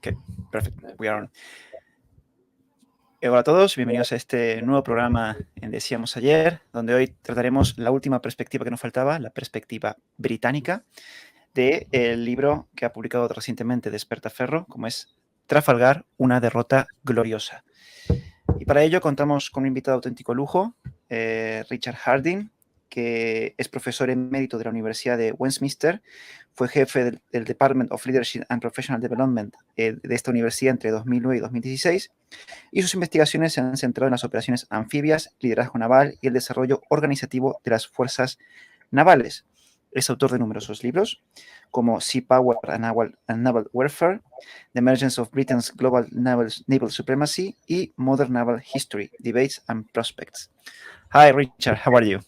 Ok, perfecto. We are on. Hola a todos, bienvenidos a este nuevo programa en Decíamos Ayer, donde hoy trataremos la última perspectiva que nos faltaba, la perspectiva británica, del libro que ha publicado recientemente Despertaferro, como es Trafalgar, una derrota gloriosa. Y para ello contamos con un invitado auténtico lujo, Richard Harding, que es profesor emérito de la Universidad de Westminster, fue jefe del Department of Leadership and Professional Development de esta universidad entre 2009 y 2016, y sus investigaciones se han centrado en las operaciones anfibias, liderazgo naval y el desarrollo organizativo de las fuerzas navales. Es autor de numerosos libros, como Sea Power and Naval Warfare, The Emergence of Britain's Global Naval Supremacy y Modern Naval History, Debates and Prospects. Hi, Richard, how are you?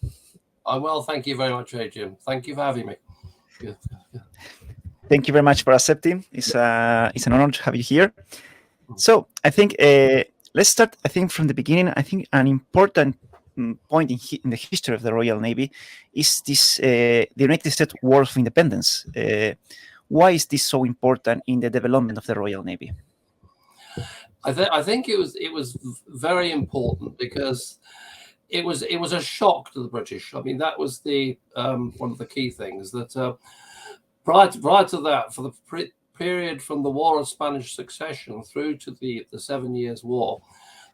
I'm well, thank you very much, Adrian. Thank you for having me. Good. Thank you very much for accepting. It's an honor to have you here. So I think let's start, from the beginning. I think an important point in the history of the Royal Navy is this the United States War of Independence. Why is this so important in the development of the Royal Navy? I think it was very important because it was a shock to the British. I mean, that was the one of the key things that prior to that, for the period from the War of Spanish Succession through to the 7 Years' War,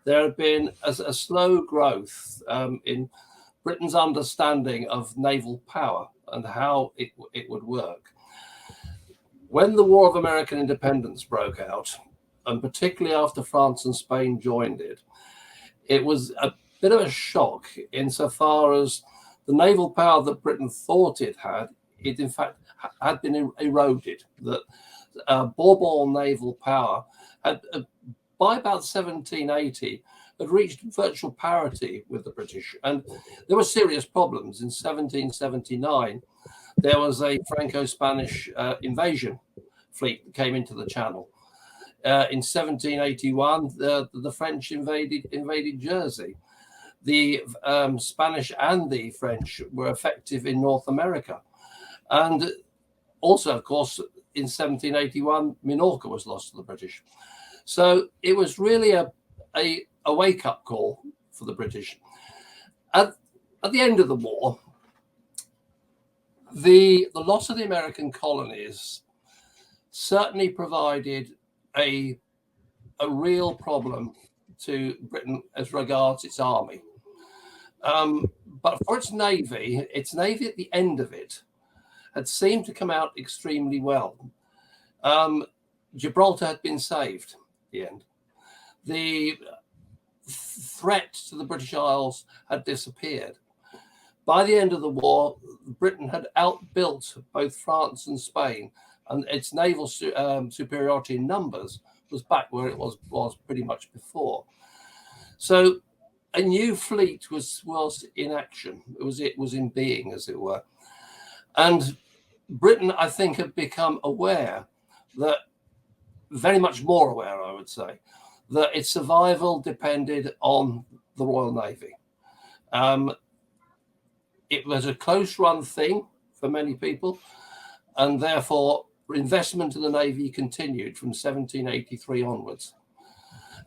there had been a slow growth in Britain's understanding of naval power and how it would work. When the War of American Independence broke out, and particularly after France and Spain joined it, it was a bit of a shock insofar as the naval power that Britain thought it in fact had been eroded. That Bourbon naval power had, by about 1780, had reached virtual parity with the British. And there were serious problems. In 1779, there was a Franco-Spanish invasion fleet that came into the Channel. In 1781, the French invaded Jersey. The Spanish and the French were effective in North America. And also, of course, in 1781, Minorca was lost to the British. So it was really a wake-up call for the British. At the end of the war, the loss of the American colonies certainly provided a real problem to Britain as regards its army. But for its navy at the end of it had seemed to come out extremely well. Gibraltar had been saved at the end. The threat to the British Isles had disappeared. By the end of the war, Britain had outbuilt both France and Spain, and its naval superiority in numbers was back where it was pretty much before. So a new fleet was in action. It was in being, as it were. And Britain, I think, had become aware that, very much more aware, I would say, that its survival depended on the Royal Navy. It was a close-run thing for many people, and therefore investment in the Navy continued from 1783 onwards.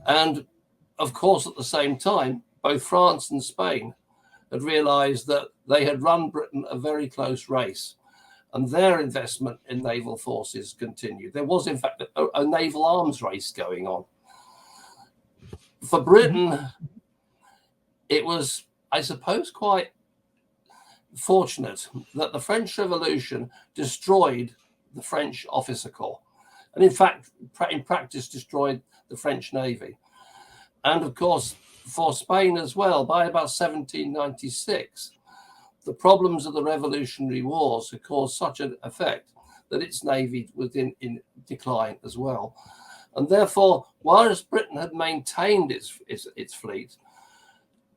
And, of course, at the same time, both France and Spain had realized that they had run Britain a very close race, and their investment in naval forces continued. There was, in fact, a naval arms race going on. For Britain, it was, I suppose, quite fortunate that the French Revolution destroyed the French officer corps, and in fact, in practice, destroyed the French Navy. And of course, for Spain as well, by about 1796, the problems of the Revolutionary Wars had caused such an effect that its navy was in decline as well. And therefore, whereas Britain had maintained its fleet,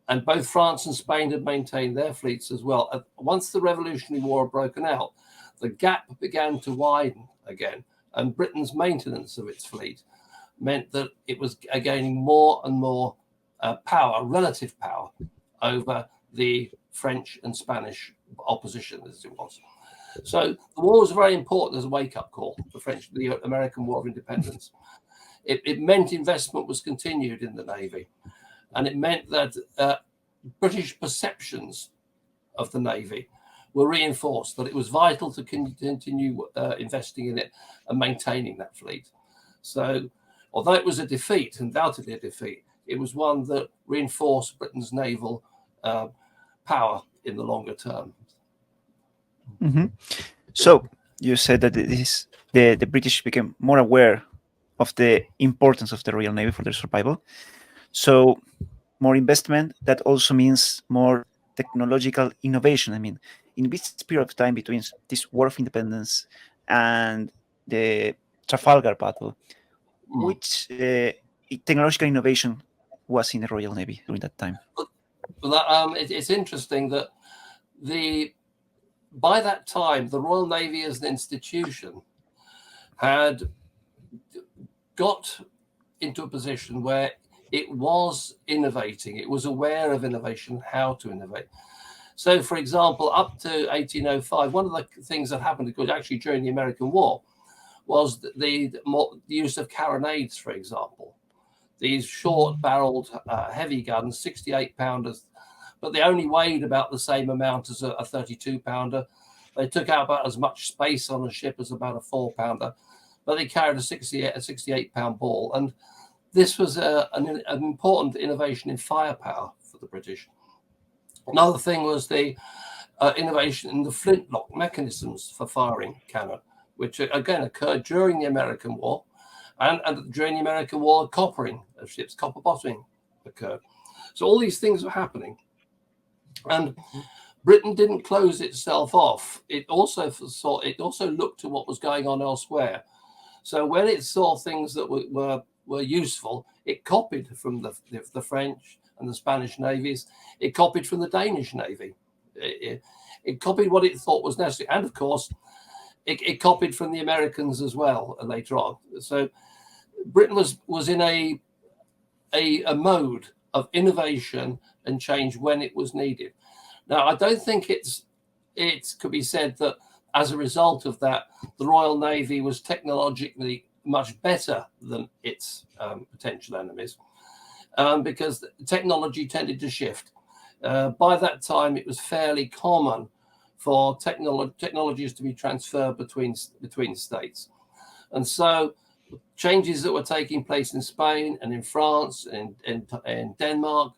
and both France and Spain had maintained their fleets as well, once the Revolutionary War had broken out, the gap began to widen again, and Britain's maintenance of its fleet meant that it was gaining more and more power, relative power, over the French and Spanish opposition as it was. So the war was very important as a wake-up call, the American War of Independence. it meant investment was continued in the Navy, and it meant that British perceptions of the Navy were reinforced, that it was vital to continue investing in it and maintaining that fleet. So although it was a defeat, undoubtedly a defeat, it was one that reinforced Britain's naval power in the longer term. Mm-hmm. So you said that the British became more aware of the importance of the Royal Navy for their survival. So more investment, that also means more technological innovation. I mean, in this period of time between this War of Independence and the Trafalgar Battle, which technological innovation was in the Royal Navy during that time? Well, it's interesting that by that time, the Royal Navy as an institution had got into a position where it was innovating. It was aware of innovation, how to innovate. So, for example, up to 1805, one of the things that happened actually during the American War was the use of carronades, for example. These short-barreled heavy guns, 68-pounders, but they only weighed about the same amount as a 32-pounder. They took out about as much space on a ship as about a 4-pounder, but they carried a 68-pound ball. And this was an important innovation in firepower for the British. Another thing was the innovation in the flintlock mechanisms for firing cannon, which again occurred during the American War. And during the American War, coppering of ships, copper bottoming occurred. So all these things were happening. And Britain didn't close itself off. It also looked to what was going on elsewhere. So when it saw things that were useful, it copied from the French and the Spanish navies. It copied from the Danish Navy. It copied what it thought was necessary. And of course, it copied from the Americans as well later on. So Britain was in a mode of innovation and change when it was needed. Now, I don't think it could be said that as a result of that, the Royal Navy was technologically much better than its potential enemies, because technology tended to shift. By that time, it was fairly common for technologies to be transferred between states. And so changes that were taking place in Spain and in France and in Denmark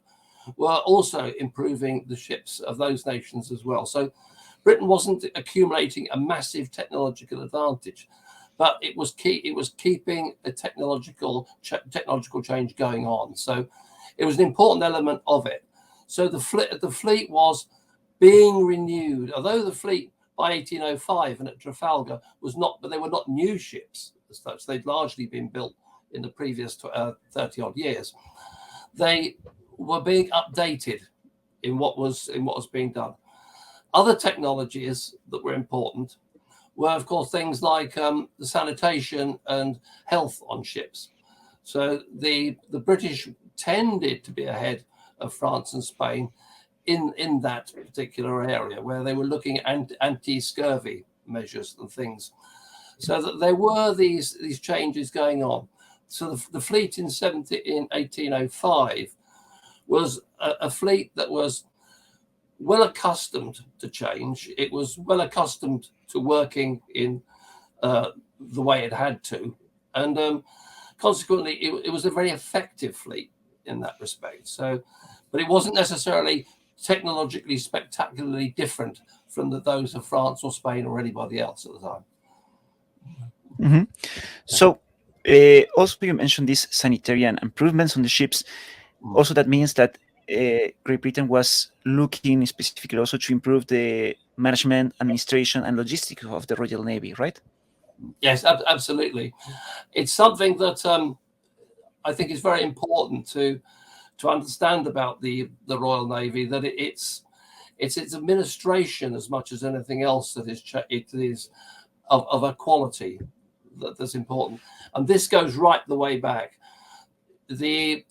were also improving the ships of those nations as well. So Britain wasn't accumulating a massive technological advantage, but it was keeping a technological change going on. So it was an important element of it. So the fleet was being renewed, although the fleet by 1805 and at Trafalgar but they were not new ships as such. They'd largely been built in the previous 30 odd years. They were being updated in what was being done. Other technologies that were important were, of course, things like the sanitation and health on ships. So the British tended to be ahead of France and Spain in that particular area, where they were looking at anti-scurvy measures and things. So that there were these changes going on. So the fleet in 1805 was a fleet that was well accustomed to change. It was well accustomed to working in the way it had to. And consequently, it was a very effective fleet in that respect. So, but it wasn't necessarily technologically spectacularly different from those of France or Spain or anybody else at the time. Mm-hmm. So also you mentioned these sanitarian improvements on the ships. Also, that means that Great Britain was looking specifically also to improve the management, administration, and logistics of the Royal Navy, right? Yes, absolutely. It's something that I think is very important to understand about the Royal Navy, that it's its administration as much as anything else that it is of a quality that's important. And this goes right the way back. The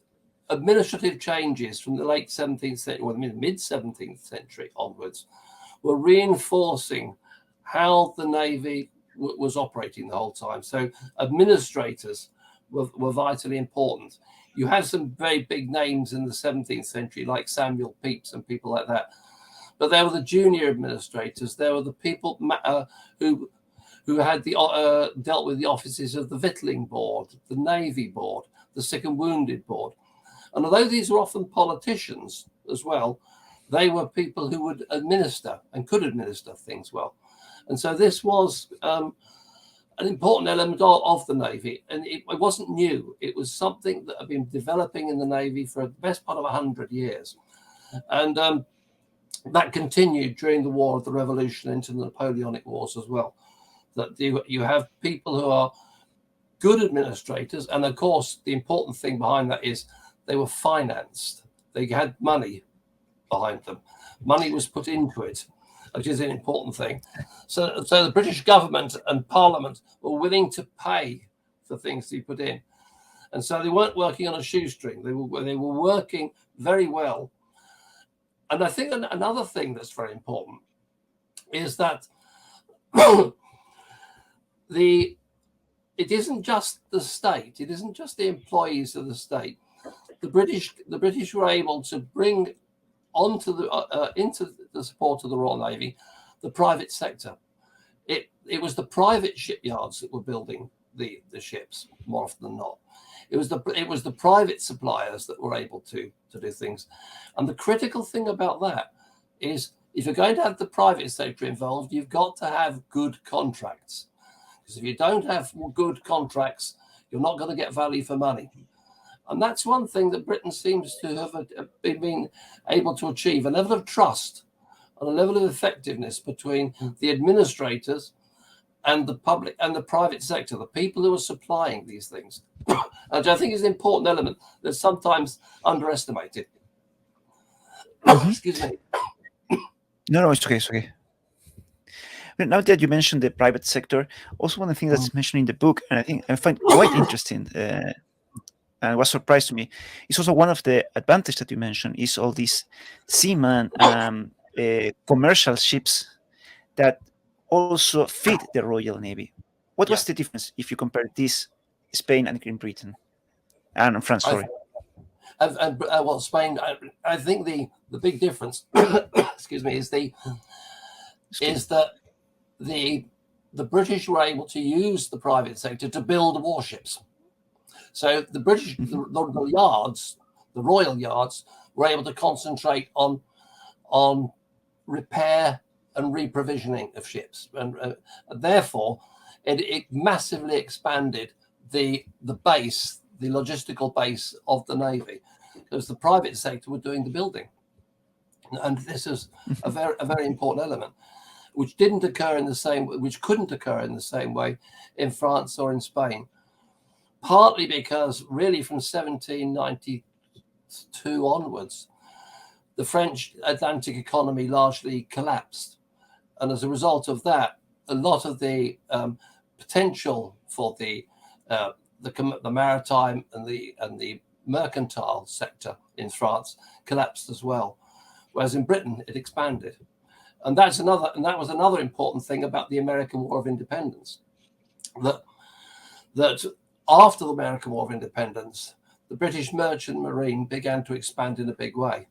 administrative changes from the late 17th century, or the mid 17th century onwards, were reinforcing how the Navy was operating the whole time. So administrators were vitally important. You had some very big names in the 17th century, like Samuel Pepys and people like that. But there were the junior administrators. There were the people who had dealt with the offices of the Victualling Board, the Navy Board, the Sick and Wounded Board. And although these were often politicians as well, they were people who would administer and could administer things well. And so this was an important element of the Navy. And it wasn't new. It was something that had been developing in the Navy for the best part of 100 years. And that continued during the War of the Revolution into the Napoleonic Wars as well. That you have people who are good administrators. And of course, the important thing behind that is they were financed. They had money behind them. Money was put into it, which is an important thing. So the British government and Parliament were willing to pay for things to be put in. And so they weren't working on a shoestring. They were working very well. And I think another thing that's very important is that it isn't just the state. It isn't just the employees of the state. The British were able to bring onto into the support of the Royal Navy the private sector. It was the private shipyards that were building the ships more often than not. It was the private suppliers that were able to do things. And the critical thing about that is if you're going to have the private sector involved, you've got to have good contracts. Because if you don't have good contracts, you're not going to get value for money. And that's one thing that Britain seems to have been able to achieve, a level of trust and a level of effectiveness between the administrators and the public and the private sector, the people who are supplying these things, which I think is an important element that's sometimes underestimated. Excuse me. No, it's okay. It's okay. But now that you mentioned the private sector, also one of the things that's mentioned in the book, and I find quite interesting, and was surprised to me, is also one of the advantages that you mentioned is all these seaman commercial ships that also feed the Royal Navy. What was the difference if you compare this Spain and Great Britain and France? Sorry. Well, Spain. I think the big difference, excuse me, is that the British were able to use the private sector to build warships. So the British, the yards, the royal yards, were able to concentrate on repair and reprovisioning of ships, and therefore it massively expanded the base, the logistical base of the Navy, because the private sector were doing the building, and this is a very important element, which couldn't occur in the same way in France or in Spain. Partly because really from 1792 onwards, the French Atlantic economy largely collapsed. And as a result of that, a lot of the potential for the maritime and the mercantile sector in France collapsed as well. Whereas in Britain, it expanded. And that was another important thing about the American War of Independence, that after the American War of Independence, the British Merchant Marine began to expand in a big way.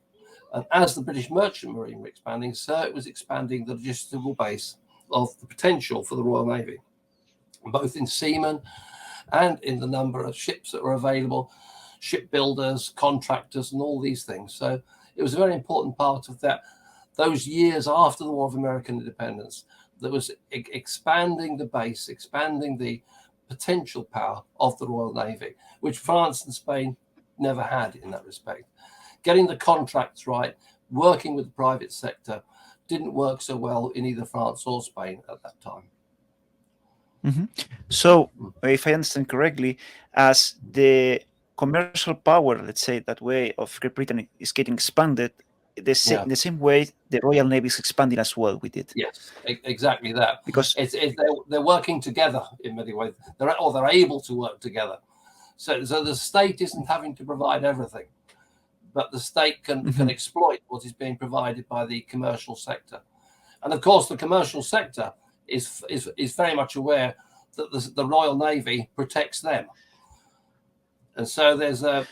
And as the British Merchant Marine were expanding, so it was expanding the logistical base of the potential for the Royal Navy, both in seamen and in the number of ships that were available, shipbuilders, contractors, and all these things. So it was a very important part of those years after the War of American Independence that was expanding the base, expanding the potential power of the Royal Navy, which France and Spain never had in that respect. Getting the contracts right, working with the private sector, didn't work so well in either France or Spain at that time. So, if I understand correctly, as the commercial power, let's say that way, of Great Britain is getting expanded, the same way the Royal Navy is expanding as well with it. Yes, exactly that. Because they're working together in many ways. They're able to work together. So the state isn't having to provide everything, but the state can exploit what is being provided by the commercial sector. And of course, the commercial sector is very much aware that the Royal Navy protects them. And so there's a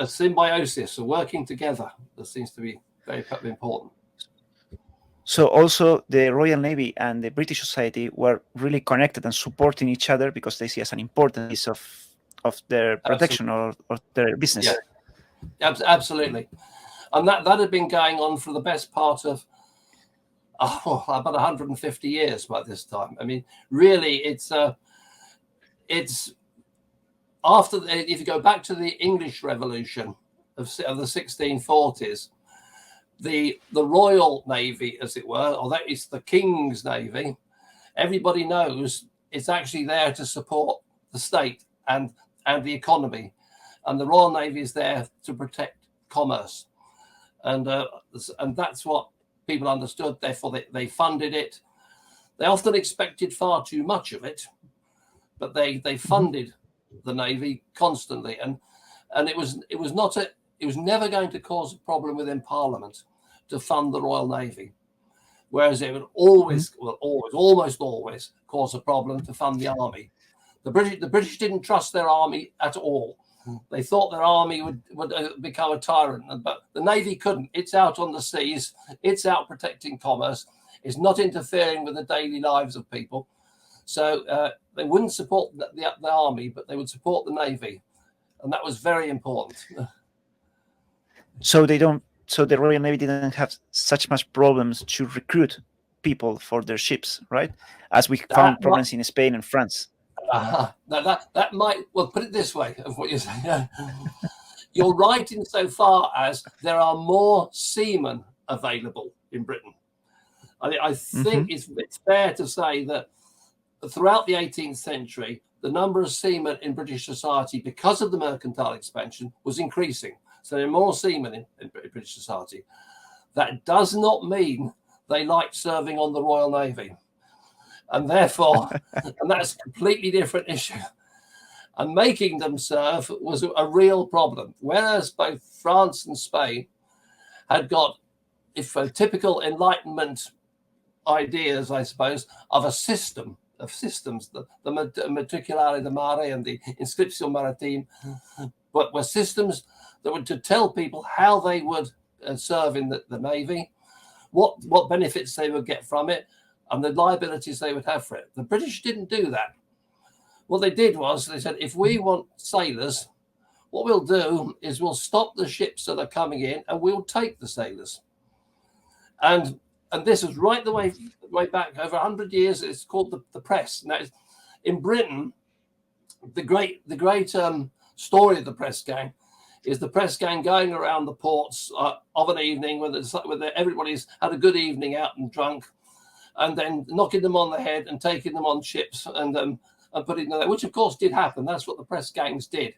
symbiosis, a working together that seems to be very important. So also the Royal Navy and the British Society were really connected and supporting each other because they see as an important piece of their protection or their business. Yeah, absolutely. And that had been going on for the best part of about 150 years by this time. I mean, really, it's after if you go back to the English Revolution of the 1640s, the Royal Navy, as it were, or that is the King's Navy, everybody knows it's actually there to support the state and the economy, and the Royal Navy is there to protect commerce, and that's what people understood. Therefore, they funded it. They often expected far too much of it, but they funded the Navy constantly, and it was never going to cause a problem within Parliament to fund the Royal Navy, whereas it would almost always cause a problem to fund the army. The British didn't trust their army at all. They thought their army would become a tyrant, but the Navy couldn't. It's out on the seas. It's out protecting commerce. It's not interfering with the daily lives of people. So they wouldn't support the army, but they would support the Navy, and that was very important. So the Royal Navy didn't have such much problems to recruit people for their ships, right? As we found problems in Spain and France. That might, well, put it this way of what you're saying. You're right insofar as there are more seamen available in Britain. I think it's fair to say that throughout the 18th century, the number of seamen in British society, because of the mercantile expansion, was increasing. So there are more seamen in British society. That does not mean they like serving on the Royal Navy. And therefore, and that's a completely different issue. And making them serve was a real problem. Whereas both France and Spain had got, typical Enlightenment ideas, I suppose, of a system of systems, the Matriculare de Mare and the Inscriptio Maritime, but were systems that were to tell people how they would serve in the Navy, what benefits they would get from it, and the liabilities they would have for it. The British didn't do that. What they did was they said, if we want sailors, what we'll do is we'll stop the ships that are coming in and we'll take the sailors. And this was right the way back over 100 years. It's called the press. Now, in Britain, the great story of the press gang is the press gang going around the ports of an evening when everybody's had a good evening out and drunk, and then knocking them on the head and taking them on ships and putting them there, which of course did happen. That's what the press gangs did,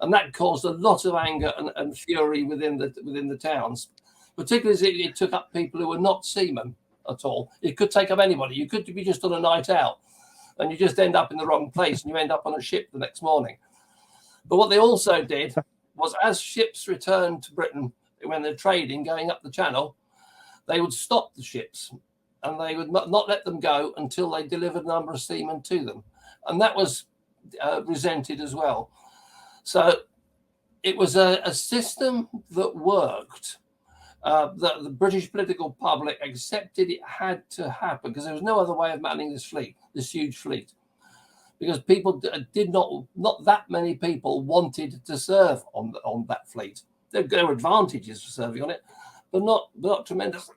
and that caused a lot of anger and fury within the towns, particularly as it took up people who were not seamen at all. It could take up anybody. You could be just on a night out, and you just end up in the wrong place, and you end up on a ship the next morning. But what they also did was, as ships returned to Britain when they're trading, going up the channel, they would stop the ships and they would not let them go until they delivered a number of seamen to them. And that was resented as well. So it was a system that worked, that the British political public accepted it had to happen because there was no other way of manning this huge fleet. Because people did not that many people wanted to serve on that fleet. There were advantages for serving on it, but not tremendous.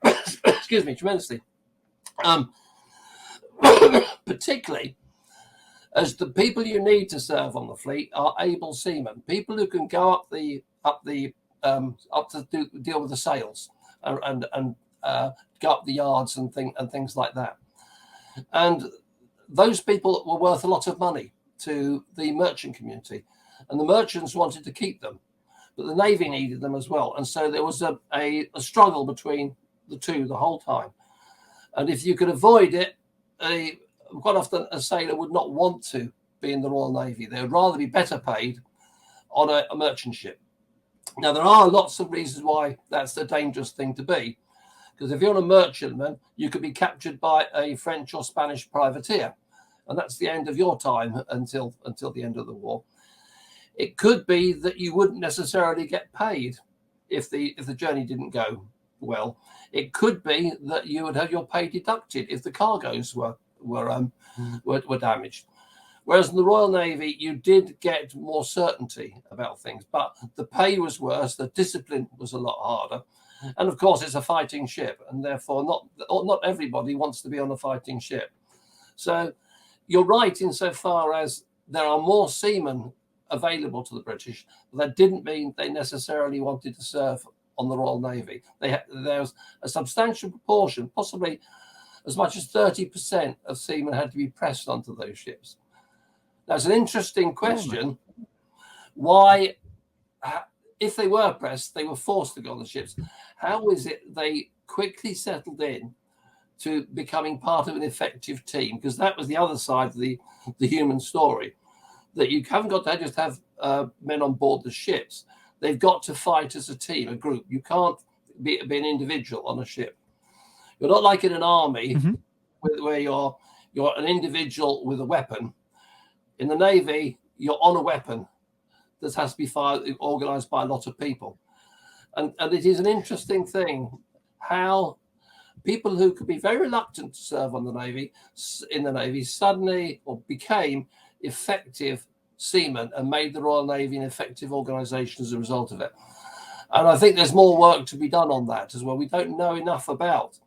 Excuse me, tremendously. Particularly as the people you need to serve on the fleet are able seamen, people who can go up to deal with the sails and go up the yards and things like that. And those people were worth a lot of money to the merchant community, and the merchants wanted to keep them, but the Navy needed them as well. And so there was a struggle between the two the whole time. And if you could avoid it, quite often a sailor would not want to be in the Royal Navy. They would rather be better paid on a merchant ship. Now, there are lots of reasons why that's a dangerous thing to be. Because if you're a merchantman, you could be captured by a French or Spanish privateer, and that's the end of your time until the end of the war. It could be that you wouldn't necessarily get paid if the journey didn't go well. It could be that you would have your pay deducted if the cargoes were damaged. Whereas in the Royal Navy, you did get more certainty about things, but the pay was worse, the discipline was a lot harder. And of course, it's a fighting ship, and therefore not everybody wants to be on a fighting ship. So you're right insofar as there are more seamen available to the British, but that didn't mean they necessarily wanted to serve on the Royal Navy. There was a substantial proportion, possibly as much as 30% of seamen had to be pressed onto those ships. That's an interesting question. Why, if they were pressed, they were forced to go on the ships. How is it they quickly settled in to becoming part of an effective team? Because that was the other side of the human story, that you haven't got to just have men on board the ships. They've got to fight as a team, a group. You can't be an individual on a ship. You're not like in an army where you're an individual with a weapon. In the Navy, you're on a weapon that has to be organized by a lot of people. And it is an interesting thing how people who could be very reluctant to serve in the Navy suddenly became effective seamen and made the Royal Navy an effective organization as a result of it. And I think there's more work to be done on that as well. We don't know enough about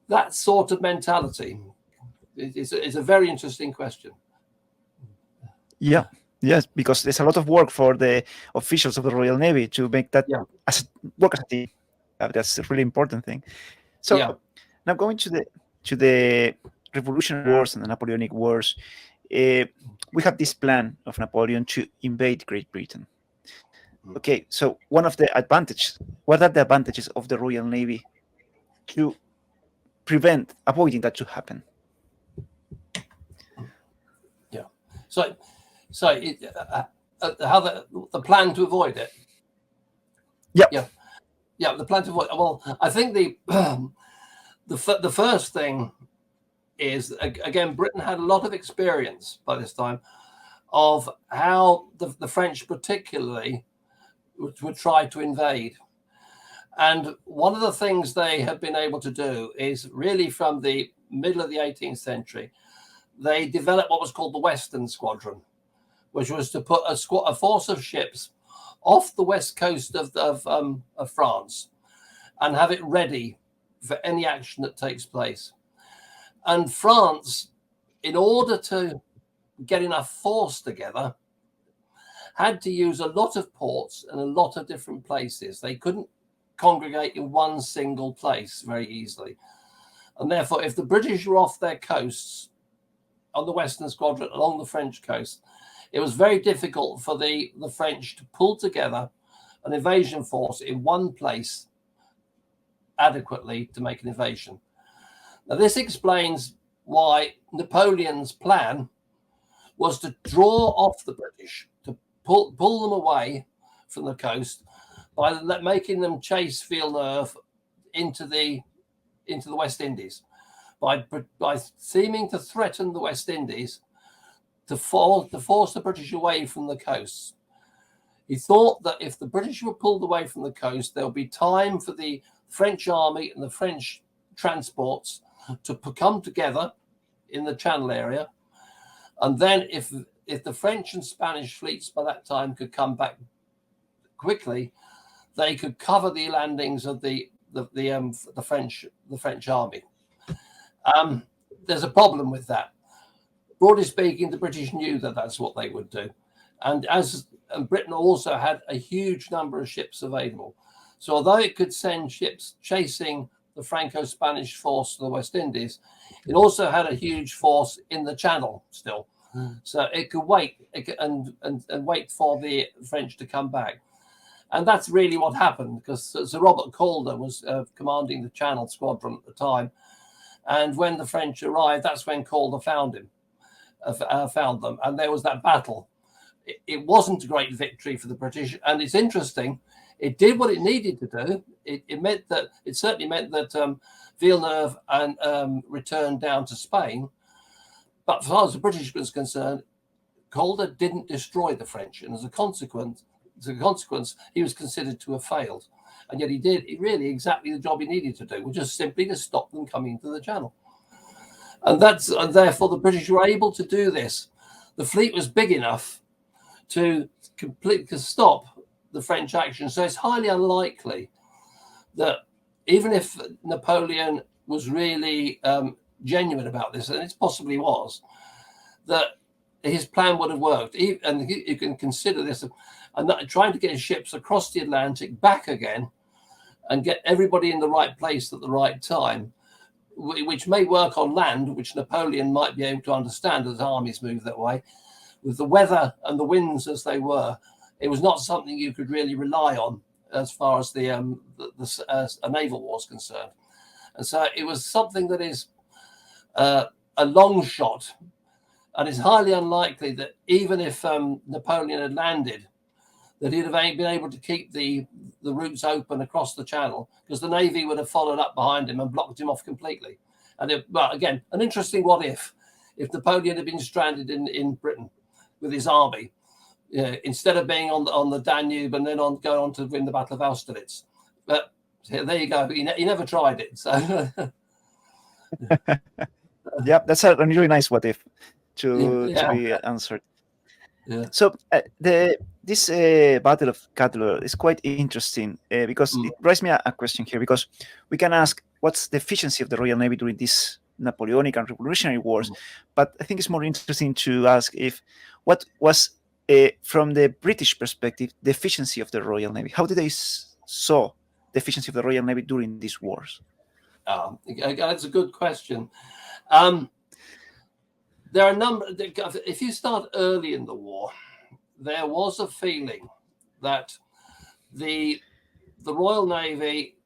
that sort of mentality. It's a very interesting question. Yeah. Yes, because there's a lot of work for the officials of the Royal Navy to make that work as a team. That's a really important thing. So now going to the Revolutionary Wars and the Napoleonic Wars, we have this plan of Napoleon to invade Great Britain. Okay, so what are the advantages of the Royal Navy to avoiding that to happen? Yeah. So how the plan to avoid it? Yeah. The plan to avoid. Well, I think the first thing is, again, Britain had a lot of experience by this time of how the French particularly would try to invade. And one of the things they have been able to do is really from the middle of the 18th century, they developed what was called the Western Squadron, which was to put a force of ships off the west coast of France and have it ready for any action that takes place. And France, in order to get enough force together, had to use a lot of ports and a lot of different places. They couldn't congregate in one single place very easily. And therefore, if the British were off their coasts on the Western Squadron along the French coast, it was very difficult for the French to pull together an invasion force in one place adequately to make an invasion. Now, this explains why Napoleon's plan was to draw off the British, to pull them away from the coast by making them chase Villeneuve into the West Indies, by seeming to threaten the West Indies to force the British away from the coast. He thought that if the British were pulled away from the coast, there would be time for the French army and the French transports to come together in the Channel area. And then if the French and Spanish fleets by that time could come back quickly, they could cover the landings of the French army. There's a problem with that. Broadly speaking, the British knew that that's what they would do. And Britain also had a huge number of ships available. So although it could send ships chasing the Franco-Spanish force to the West Indies, it also had a huge force in the Channel still. So it could wait and wait for the French to come back. And that's really what happened, because Sir Robert Calder was commanding the Channel Squadron at the time. And when the French arrived, that's when Calder found them. And there was that battle. It wasn't a great victory for the British. And it's interesting, it did what it needed to do. It certainly meant that Villeneuve returned down to Spain. But as far as the British was concerned, Calder didn't destroy the French, and as a consequence, he was considered to have failed. And yet he did really exactly the job he needed to do, which was simply to stop them coming into the Channel. And therefore the British were able to do this. The fleet was big enough to completely stop the French action. So it's highly unlikely that even if Napoleon was really genuine about this, and it possibly was, that his plan would have worked. And you can consider this, and trying to get his ships across the Atlantic back again and get everybody in the right place at the right time, which may work on land, which Napoleon might be able to understand as armies move that way. With the weather and the winds as they were, it was not something you could really rely on as far as a naval war is concerned. And so it was something that is a long shot, and it's highly unlikely that even if Napoleon had landed, that he'd have been able to keep the routes open across the Channel, because the Navy would have followed up behind him and blocked him off completely. And well, again, an interesting what if Napoleon had been stranded in Britain with his army, instead of being on the Danube and then going on to win the Battle of Austerlitz. But there you go. He never tried it. So yeah, that's a really nice what if to be answered. Yeah. So this Battle of Cutler is quite interesting because it raises me a question here, because we can ask what's the efficiency of the Royal Navy during these Napoleonic and Revolutionary Wars, but I think it's more interesting to ask what was from the British perspective the efficiency of the Royal Navy. How did they saw the efficiency of the Royal Navy during these wars? That's a good question. There are a number. If you start early in the war, there was a feeling that the Royal Navy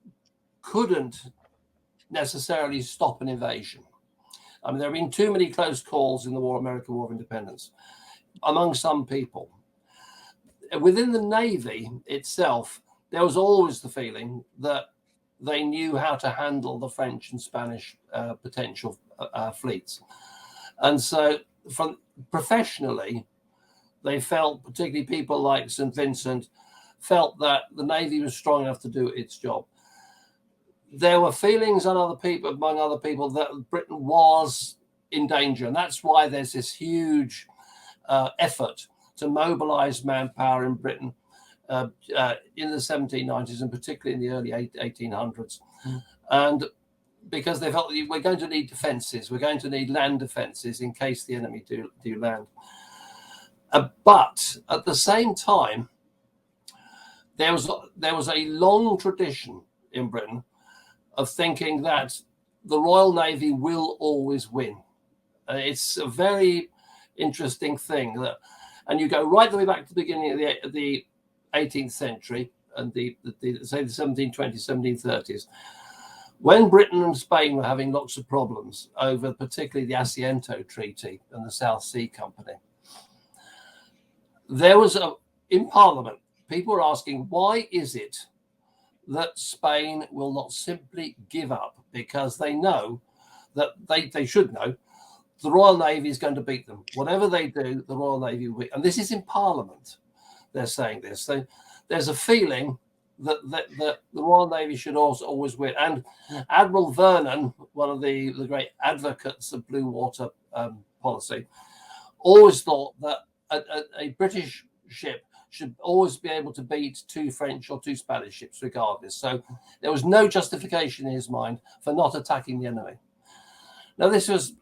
couldn't necessarily stop an invasion. I mean, there have been too many close calls in the American War of Independence among some people. Within the Navy itself, there was always the feeling that they knew how to handle the French and Spanish potential fleets. And so professionally, they felt, particularly people like St. Vincent, felt that the Navy was strong enough to do its job. There were feelings among other people, that Britain was in danger. And that's why there's this huge effort to mobilize manpower in Britain in the 1790s, and particularly in the early 1800s. And because they felt that we're going to need defenses, we're going to need land defenses in case the enemy do land. But at the same time, there was a long tradition in Britain of thinking that the Royal Navy will always win. It's a very interesting thing and you go right the way back to the beginning of the 18th century and say the 1720s, 1730s. When Britain and Spain were having lots of problems over particularly the Asiento Treaty and the South Sea Company, there was in Parliament, people were asking, why is it that Spain will not simply give up? Because they know that they should know the Royal Navy is going to beat them. Whatever they do, the Royal Navy will beat. And this is in Parliament. They're saying this. So there's a feeling that the Royal Navy should also always win. And Admiral Vernon, one of the great advocates of blue water policy, always thought that a British ship should always be able to beat two French or two Spanish ships regardless. So there was no justification in his mind for not attacking the enemy. Now, this was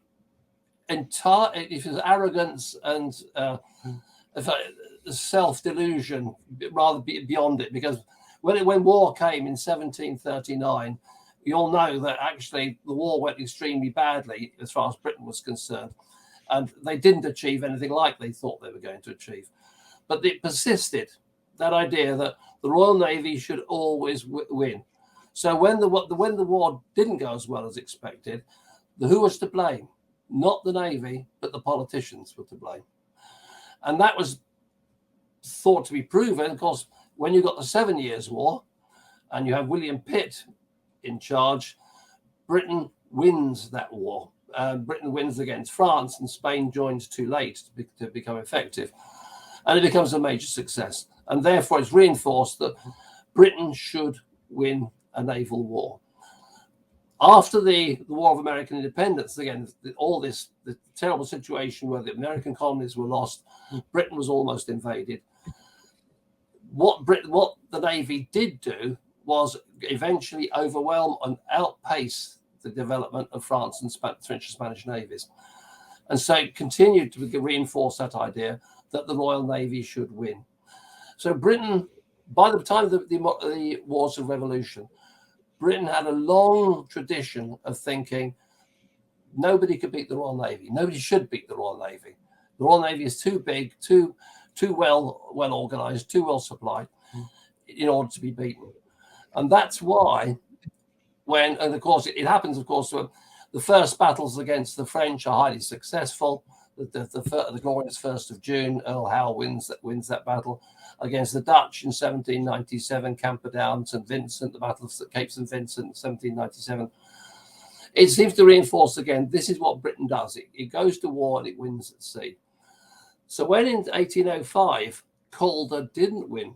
it was arrogance and self-delusion rather beyond it, because when war came in 1739, you all know that actually the war went extremely badly as far as Britain was concerned, and they didn't achieve anything like they thought they were going to achieve. But it persisted, that idea that the Royal Navy should always win. So when the war didn't go as well as expected, who was to blame? Not the Navy, but the politicians were to blame. And that was thought to be proven. Of course, when you got the 7 Years' War and you have William Pitt in charge, Britain wins that war. Britain wins against France, and Spain joins too late to become effective. And it becomes a major success. And therefore, it's reinforced that Britain should win a naval war. After the War of American Independence, again, the terrible situation where the American colonies were lost, Britain was almost invaded. What the Navy did do was eventually overwhelm and outpace the development of France and French and Spanish navies. And so it continued to reinforce that idea that the Royal Navy should win. So Britain, by the time of the Wars of Revolution, Britain had a long tradition of thinking nobody could beat the Royal Navy. Nobody should beat the Royal Navy. The Royal Navy is too big, too well organized, too well supplied in order to be beaten. And that's why and of course, it happens, of course, when the first battles against the French are highly successful. The glorious 1st of June, Earl Howe wins that battle against the Dutch in 1797, Camperdown, St. Vincent, the Battle of Cape St. Vincent, 1797. It seems to reinforce again, this is what Britain does. It goes to war and it wins at sea. So when in 1805, Calder didn't win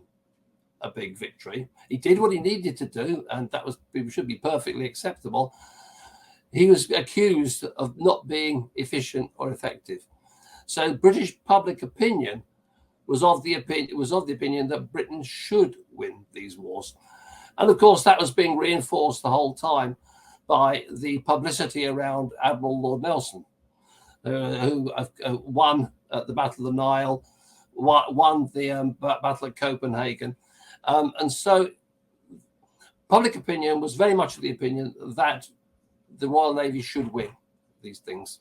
a big victory, he did what he needed to do, and that should be perfectly acceptable. He was accused of not being efficient or effective. So British public opinion was of the opinion that Britain should win these wars. And of course, that was being reinforced the whole time by the publicity around Admiral Lord Nelson, who won at the Battle of the Nile, won the Battle of Copenhagen. And so public opinion was very much of the opinion that the Royal Navy should win these things.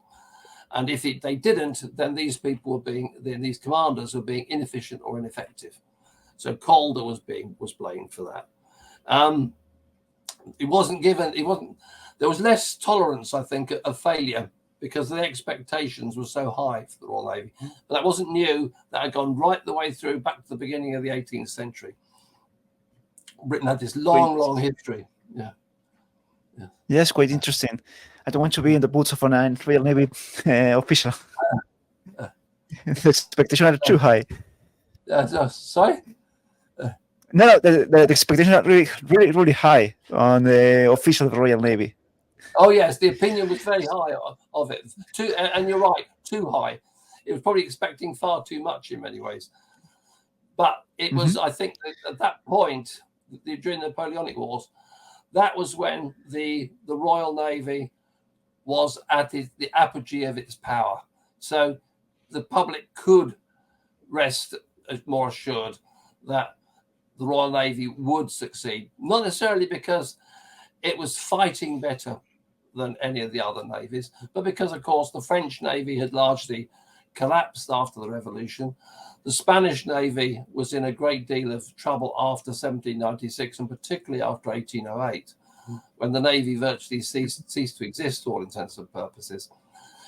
And if they didn't, then these commanders were being inefficient or ineffective. So Calder was blamed for that. There was less tolerance, I think, of failure because the expectations were so high for the Royal Navy. But that wasn't new. That had gone right the way through back to the beginning of the 18th century. Britain had this long history. Yeah. Yes, quite interesting. I don't want to be in the boots of a Royal Navy official. The expectations are too high. Sorry? No, the expectations are really high on the official of the Royal Navy. Oh, yes, the opinion was very high of it. And you're right, too high. It was probably expecting far too much in many ways. But it was, I think, at that point, during the Napoleonic Wars, that was when the Royal Navy was at the apogee of its power. So the public could rest more assured that the Royal Navy would succeed, not necessarily because it was fighting better than any of the other navies, but because, of course, the French Navy had largely collapsed after the Revolution. The Spanish Navy was in a great deal of trouble after 1796, and particularly after 1808, when the Navy virtually ceased to exist to all intents and purposes.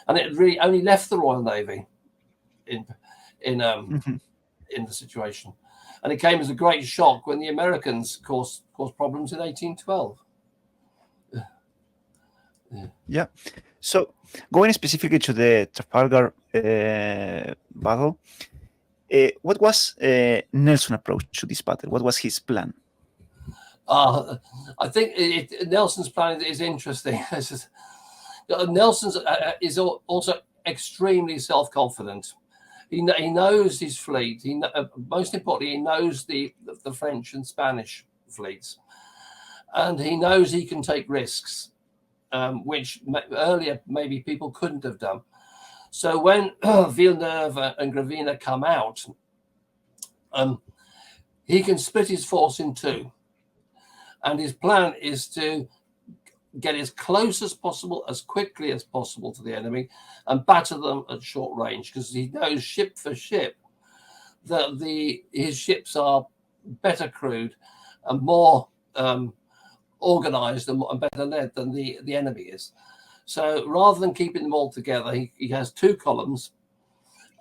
And it really only left the Royal Navy in the situation. And it came as a great shock when the Americans caused problems in 1812. Yeah. So going specifically to the Trafalgar battle, what was Nelson's approach to this battle? What was his plan? I think Nelson's plan is interesting. Nelson's is also extremely self-confident. He knows his fleet. Most importantly, he knows the French and Spanish fleets, and he knows he can take risks, which earlier maybe people couldn't have done. So when Villeneuve and Gravina come out, he can split his force in two, and his plan is to get as close as possible, as quickly as possible to the enemy, and batter them at short range, because he knows ship for ship that his ships are better crewed and more organized and better led than the enemy is. So rather than keeping them all together, he has two columns,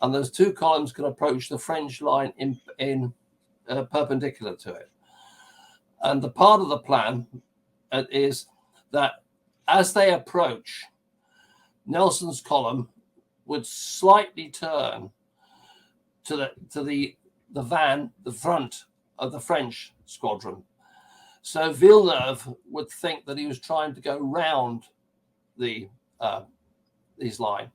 and those two columns can approach the French line in perpendicular to it. And the part of the plan is that as they approach, Nelson's column would slightly turn to the front of the French squadron. So Villeneuve would think that he was trying to go round his line,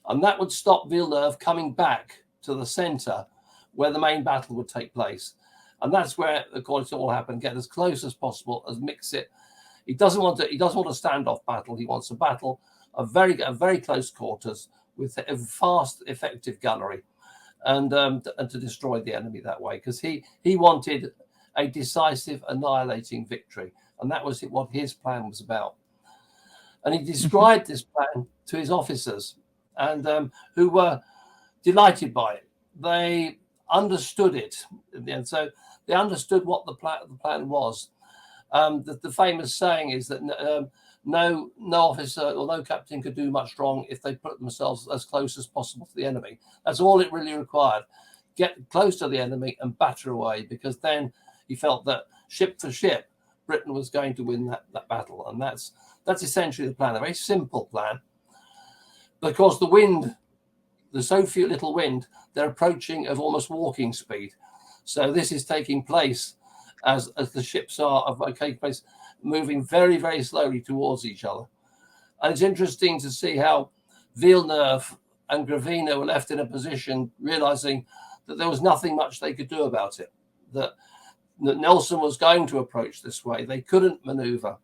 and that would stop Villeneuve coming back to the centre where the main battle would take place. And that's where, according to all happened, get as close as possible, as mix it. He doesn't want a standoff battle. He wants a battle of very close quarters with a fast, effective gunnery, and to destroy the enemy that way, because he wanted a decisive, annihilating victory, and that was what his plan was about. And he described this plan to his officers, and who were delighted by it. They understood it, and so they understood what the plan was. The famous saying is that no officer or no captain could do much wrong if they put themselves as close as possible to the enemy. That's all it really required. Get close to the enemy and batter away, because then he felt that ship for ship, Britain was going to win that battle. And that's essentially the plan, a very simple plan. But of course, the wind, there's so little wind, they're approaching at almost walking speed. So this is taking place as the ships are taking place, moving very, very slowly towards each other. And it's interesting to see how Villeneuve and Gravina were left in a position realizing that there was nothing much they could do about it, that Nelson was going to approach this way. They couldn't maneuver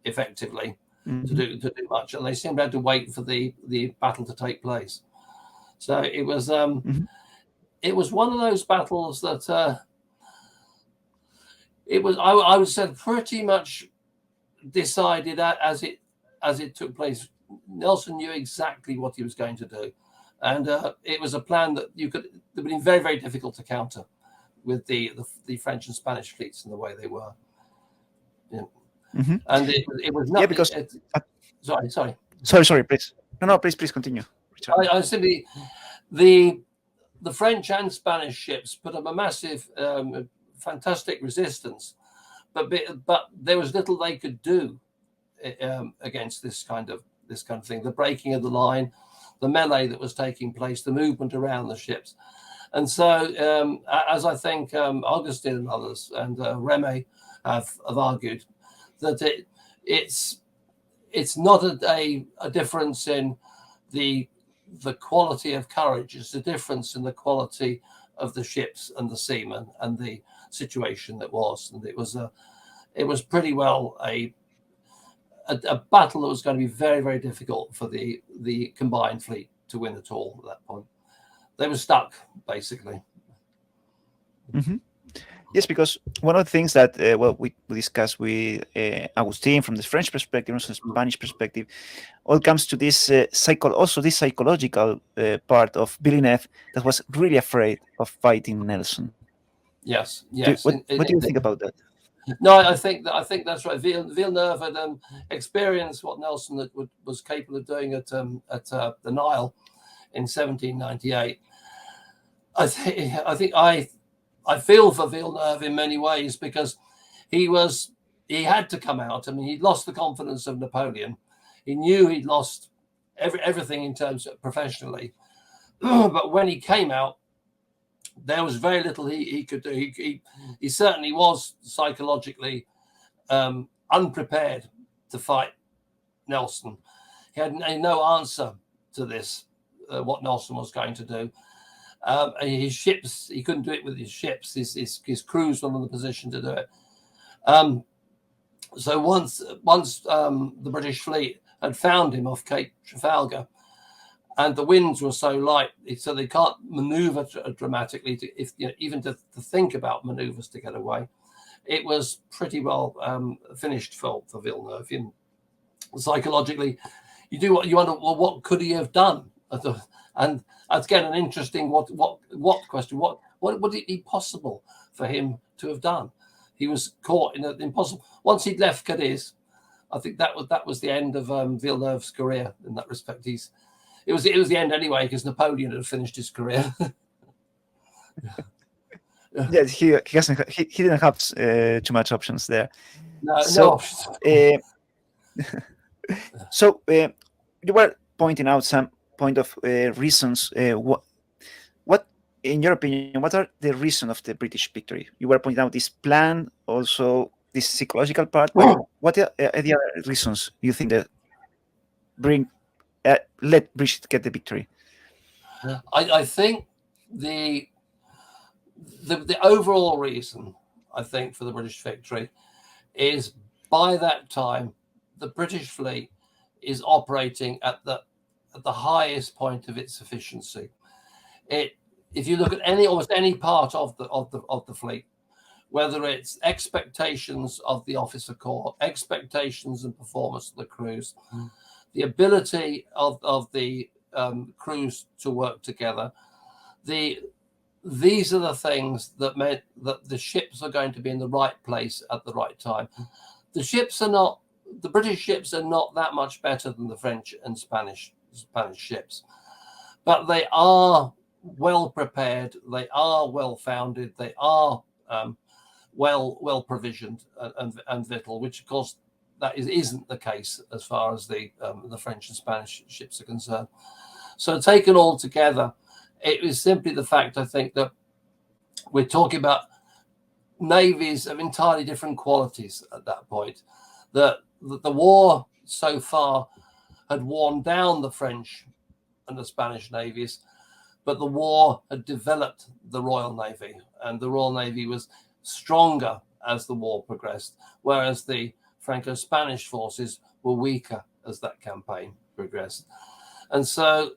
effectively to do much, and they simply had to wait for the battle to take place. So it was it was one of those battles that it was, I would say, pretty much decided as it took place. Nelson knew exactly what he was going to do, and it was a plan that that would have been very, very difficult to counter with the French and Spanish fleets in the way they were. Yeah. And it was not. Yeah, because sorry, please. No, please continue. I simply the French and Spanish ships put up a massive, fantastic resistance, but there was little they could do against this kind of thing. The breaking of the line, the melee that was taking place, the movement around the ships. And so, as I think Augustine and others and Remy have argued, that it's not a difference in the quality of courage. It's a difference in the quality of the ships and the seamen and the situation that was. And it was pretty well a battle that was going to be very, very difficult for the combined fleet to win at all at that point. They were stuck, basically. Yes, because one of the things that we discussed with Agustin from the French perspective, also the Spanish perspective, all comes to this psychological part of Villeneuve that was really afraid of fighting Nelson. Yes. What do you think about that? No, I think that's right. Villeneuve had experienced what Nelson was capable of doing at the Nile in 1798. I feel for Villeneuve in many ways, because he had to come out. I mean, he'd lost the confidence of Napoleon. He knew he'd lost everything in terms of professionally. But when he came out, there was very little he could do. He certainly was psychologically unprepared to fight Nelson. He had no answer to this, what Nelson was going to do. His ships, he couldn't do it with his ships. His crews were in the position to do it. So once the British fleet had found him off Cape Trafalgar, and the winds were so light, so they can't maneuver dramatically even to think about maneuvers to get away. It was pretty well finished for Villeneuve. Psychologically, you wonder, well, what could he have done? And again, an interesting what question? What would it be possible for him to have done? He was caught in an impossible. Once he'd left Cadiz, I think that was the end of Villeneuve's career in that respect. It was the end anyway, because Napoleon had finished his career. Yes, he didn't have too much options there. No options. So you were pointing out some point of reasons. What, in your opinion, what are the reasons of the British victory? You were pointing out this plan, also this psychological part, but what are the other reasons you think that let British get the victory? I think the overall reason, I think, for the British victory is by that time the British fleet is operating at the highest point of its efficiency. If you look at almost any part of the fleet, whether it's expectations of the officer corps, expectations and performance of the crews, the ability of the crews to work together, these are the things that meant that the ships are going to be in the right place at the right time. The British ships are not that much better than the French and Spanish ships, but they are well prepared, they are well founded, they are well provisioned and victual, which of course that isn't the case as far as the French and Spanish ships are concerned. So taken all together, it was simply the fact, I think, that we're talking about navies of entirely different qualities at that point. That the war so far had worn down the French and the Spanish navies, but the war had developed the Royal Navy, and the Royal Navy was stronger as the war progressed, whereas the Franco-Spanish forces were weaker as that campaign progressed. And so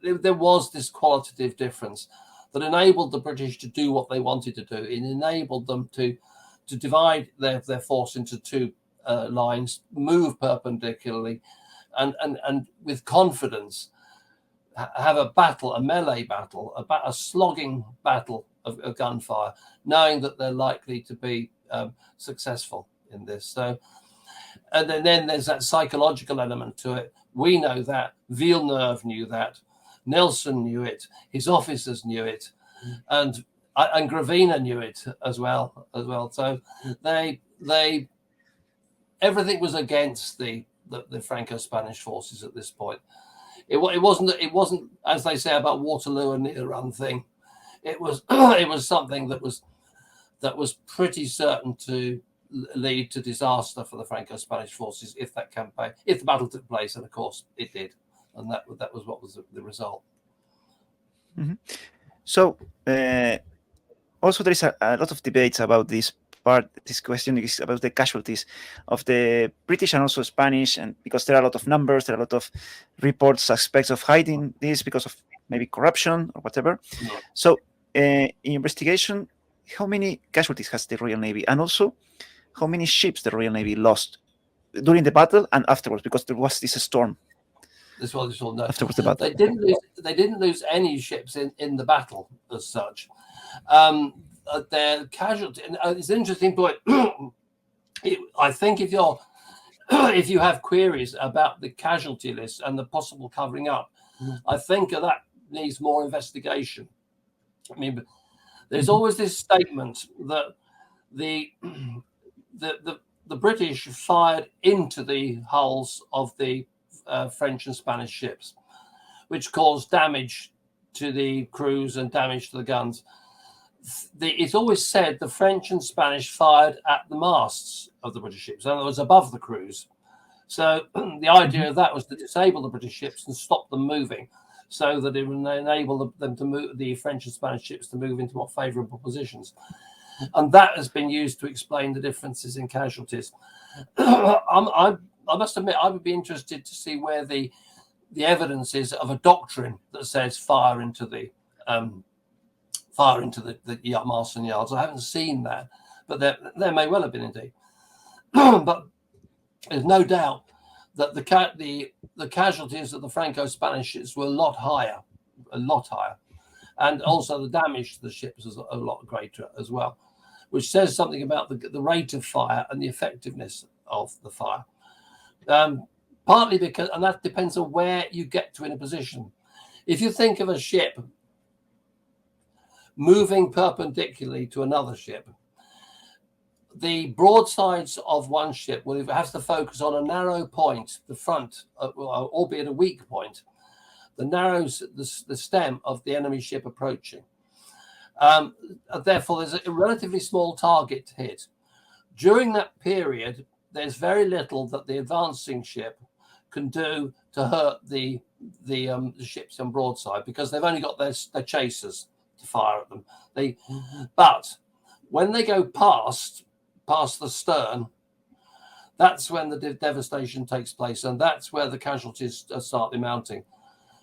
there was this qualitative difference that enabled the British to do what they wanted to do. It enabled them to divide their force into two lines, move perpendicularly, and with confidence have a melee battle, a slogging battle of gunfire, knowing that they're likely to be successful in this. So, and then there's that psychological element to it. We know that. Villeneuve knew that. Nelson knew it. His officers knew it, and Gravina knew it as well. So they everything was against the Franco-Spanish forces at this point. It wasn't as they say about Waterloo and the run thing. It was something that was pretty certain to lead to disaster for the Franco-Spanish forces if the battle took place, and of course it did, and that was what was the result. Mm-hmm. So also there is a lot of debates about this part. This question is about the casualties of the British and also Spanish, and because there are a lot of numbers, there are a lot of reports, suspects of hiding this because of maybe corruption or whatever. Yeah. So in investigation, how many casualties has the Royal Navy, and also how many ships the Royal Navy lost during the battle and afterwards, because there was this storm? This was no. Afterwards the battle. They didn't lose any ships in the battle as such. Their casualty, and it's an interesting point. I think if you have queries about the casualty list and the possible covering up, I think that needs more investigation. I mean, there's always this statement that the British fired into the hulls of the French and Spanish ships, which caused damage to the crews and damage to the guns. It's always said the French and Spanish fired at the masts of the British ships, in other words, above the crews. So the idea of that was to disable the British ships and stop them moving, so that it would enable them to move, the French and Spanish ships to move into more favourable positions. And that has been used to explain the differences in casualties. I must admit, I would be interested to see where the evidence is of a doctrine that says fire into the masts and yards. I haven't seen that, but there may well have been indeed. But there's no doubt that the casualties of the Franco-Spanish ships were a lot higher, and also the damage to the ships was a lot greater as well, which says something about the rate of fire and the effectiveness of the fire. Partly because, and that depends on where you get to in a position. If you think of a ship moving perpendicularly to another ship, the broadsides of one ship will have to focus on a narrow point, the front, albeit a weak point, the stem of the enemy ship approaching. Therefore, there's a relatively small target to hit. During that period, there's very little that the advancing ship can do to hurt the ships on broadside, because they've only got their chasers to fire at them. But when they go past the stern, that's when the devastation takes place, and that's where the casualties start mounting.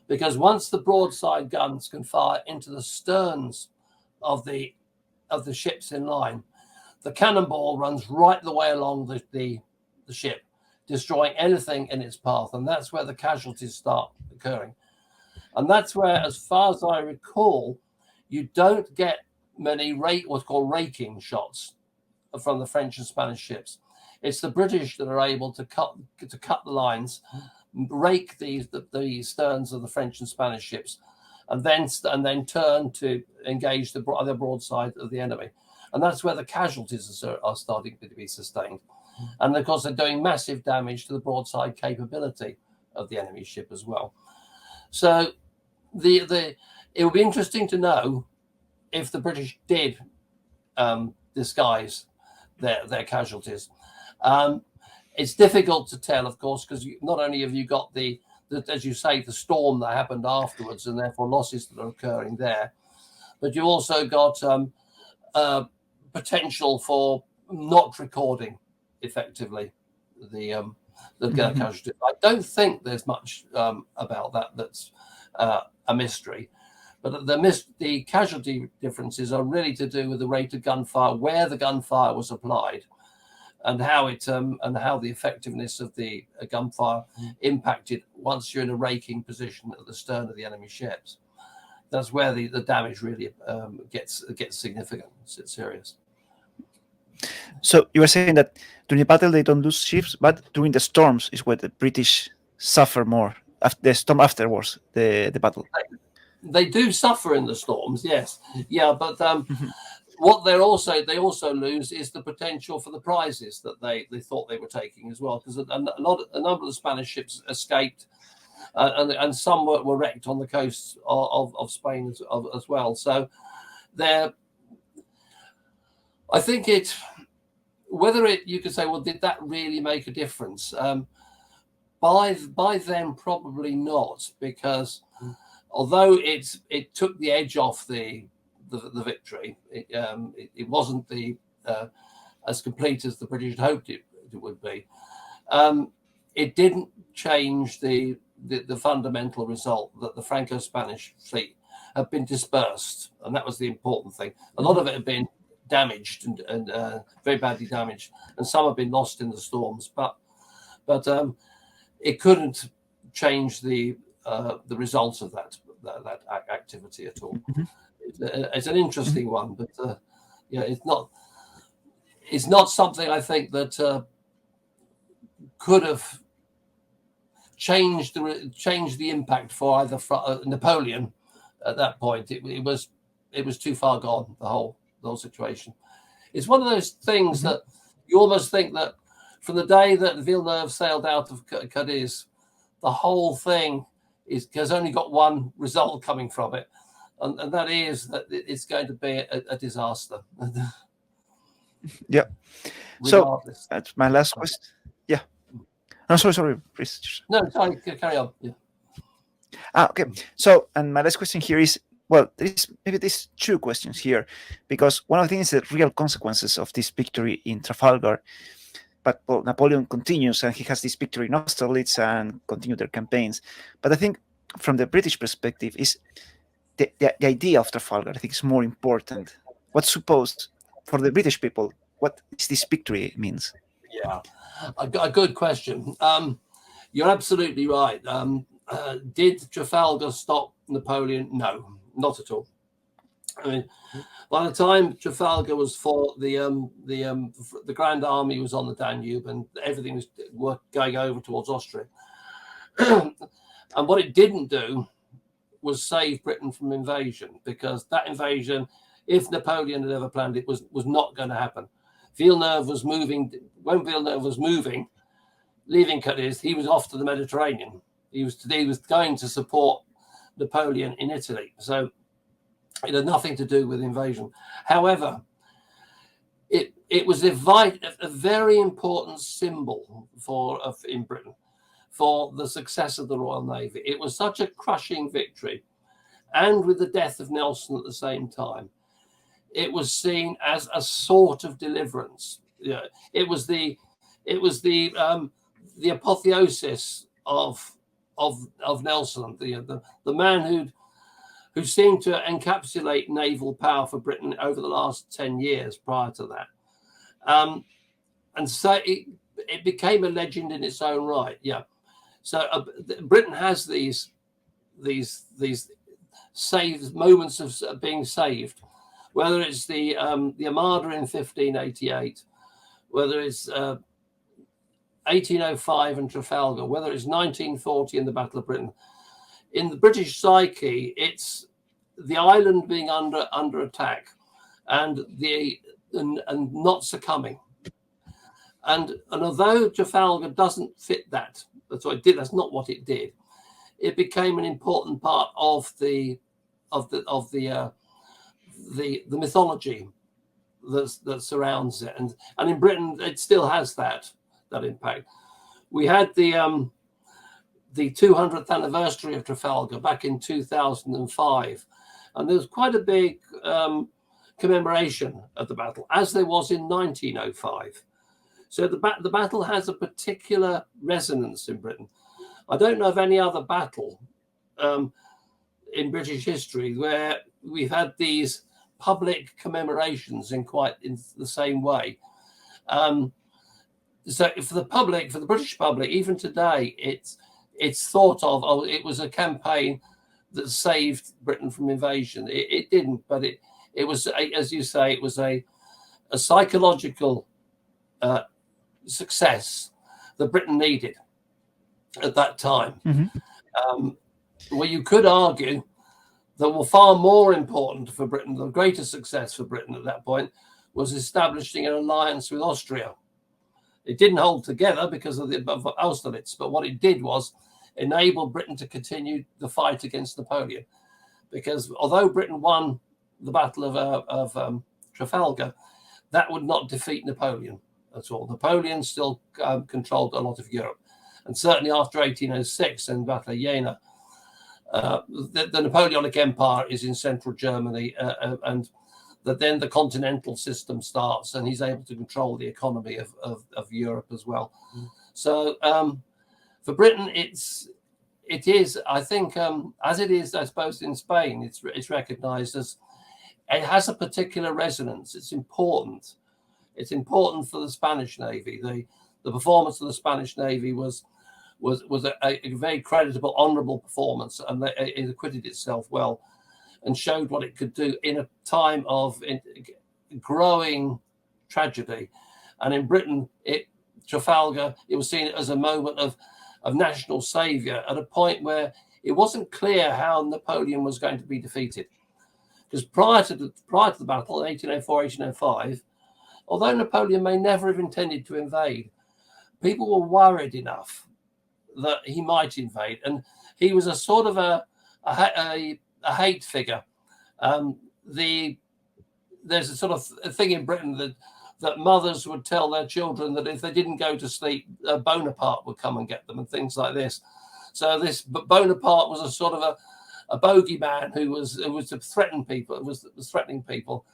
Because once the broadside guns can fire into the sterns of the ships in line, the cannonball runs right the way along the ship, destroying anything in its path, and that's where the casualties start occurring. And that's where, as far as I recall, you don't get many what's called raking shots from the French and Spanish ships. It's the British that are able to cut the lines, rake the sterns of the French and Spanish ships, and then turn to engage the other broadside of the enemy. And that's where the casualties are starting to be sustained. And of course, they're doing massive damage to the broadside capability of the enemy ship as well. So it would be interesting to know if the British did disguise their casualties. It's difficult to tell, of course, because not only have you got the, as you say, the storm that happened afterwards, and therefore losses that are occurring there, but you also got potential for not recording effectively the casualties. I don't think there's much about that's a mystery, but the casualty differences are really to do with the rate of gunfire, where the gunfire was applied, and how the effectiveness of the gunfire impacted once you're in a raking position at the stern of the enemy ships. That's where the damage really gets significant. It's serious. So you were saying that during the battle they don't lose ships, but during the storms is where the British suffer more. After the storm afterwards, the battle. They do suffer in the storms, yes, yeah, but what they also lose is the potential for the prizes that they thought they were taking as well, because a number of the Spanish ships escaped, and some were wrecked on the coasts of Spain as well. So I think you could say, well, did that really make a difference? By then, probably not, because although it took the edge off the victory, it wasn't as complete as the British had hoped it would be. It didn't change the fundamental result that the Franco-Spanish fleet had been dispersed, and that was the important thing. A lot of it had been damaged and very badly damaged, and some have been lost in the storms, but it couldn't change the results of that activity at all. It's an interesting one, but it's not something I think that could have changed the impact for either Napoleon at that point. It was too far gone, the whole situation. It's one of those things that you almost think that from the day that Villeneuve sailed out of Cadiz, the whole thing has only got one result coming from it, and that is that it's going to be a disaster. Yeah. So that's my last question. Yeah. No, sorry, please. No, sorry, carry on. Yeah. Okay. So, and my last question here is, well, there's two questions here, because one of the things is the real consequences of this victory in Trafalgar. But well, Napoleon continues, and he has this victory in Austerlitz and continue their campaigns. But I think from the British perspective is the idea of Trafalgar, I think, is more important. What's supposed for the British people, what is this victory means? Yeah, a good question. You're absolutely right. Did Trafalgar stop Napoleon? No, not at all. I mean, by the time Trafalgar was fought, the Grand Army was on the Danube, and everything was going over towards Austria. And what it didn't do was save Britain from invasion, because that invasion, if Napoleon had ever planned it, was not going to happen. Villeneuve was moving, when Villeneuve was moving, leaving Cadiz, he was off to the Mediterranean. He was going to support Napoleon in Italy. So it had nothing to do with invasion. However, it was a very important symbol in Britain for the success of the Royal Navy. It was such a crushing victory, and with the death of Nelson at the same time, it was seen as a sort of deliverance. Yeah, it was the apotheosis of Nelson, the man who seemed to encapsulate naval power for Britain over the last 10 years prior to that. And so it became a legend in its own right. Yeah. So Britain has these saved moments of being saved, whether it's the Armada in 1588, whether it's 1805 and Trafalgar, whether it's 1940 in the Battle of Britain. In the British psyche, it's the island being under attack and not succumbing. And although Trafalgar doesn't fit that, that's what it did. That's not what it did. It became an important part of the mythology that surrounds it, and in Britain it still has that impact. We had the 200th anniversary of Trafalgar back in 2005, and there was quite a big commemoration of the battle, as there was in 1905. So the battle has a particular resonance in Britain. I don't know of any other battle in British history where we've had these public commemorations in the same way. So for the British public, even today, it's thought of, it was a campaign that saved Britain from invasion. It didn't, but it was, as you say, it was a psychological success that Britain needed at that time. Mm-hmm. Where you could argue that were far more important for Britain, the greater success for Britain at that point was establishing an alliance with Austria. It didn't hold together because of Austerlitz, but what it did was enable Britain to continue the fight against Napoleon. Because although Britain won the Battle of Trafalgar, that would not defeat Napoleon at all. Napoleon still controlled a lot of Europe. And certainly after 1806 and Battle of Jena, the Napoleonic Empire is in central Germany, and then the continental system starts, and he's able to control the economy of Europe as well. Mm. So for Britain, it is, I think, as it is, I suppose, in Spain, it's recognised as, it has a particular resonance. It's important. It's important for the Spanish Navy. The performance of the Spanish Navy was a very creditable, honourable performance, and it acquitted itself well and showed what it could do in a time of growing tragedy. And in Britain, Trafalgar, it was seen as a moment of national saviour at a point where it wasn't clear how Napoleon was going to be defeated. Because prior to the battle in 1804, 1805, although Napoleon may never have intended to invade, people were worried enough that he might invade, and he was a sort of a hate figure. There's a sort of a thing in Britain that mothers would tell their children that if they didn't go to sleep, Bonaparte would come and get them, and things like this. So this Bonaparte was a sort of a bogeyman who was to threaten people. Was threatening people.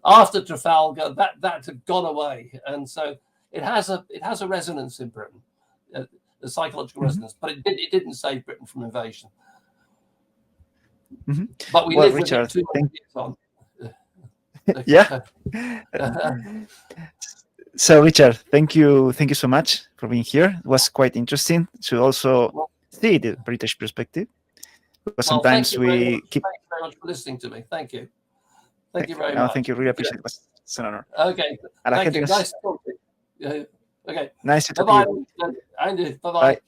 After Trafalgar, that had gone away, and so it has a resonance in Britain. The psychological resonance, but it didn't save Britain from invasion. Mm-hmm. But we live with it 200 years on. Yeah. So, Richard, thank you so much for being here. It was quite interesting to also see the British perspective. Because sometimes we keep. Thank you very much for listening to me. Thank you. Thank you very much. Thank you. Really appreciate it. It's an honor. Okay. Thank you. Nice to talk to you. Okay. Nice to talk to you. Bye-bye. Bye-bye.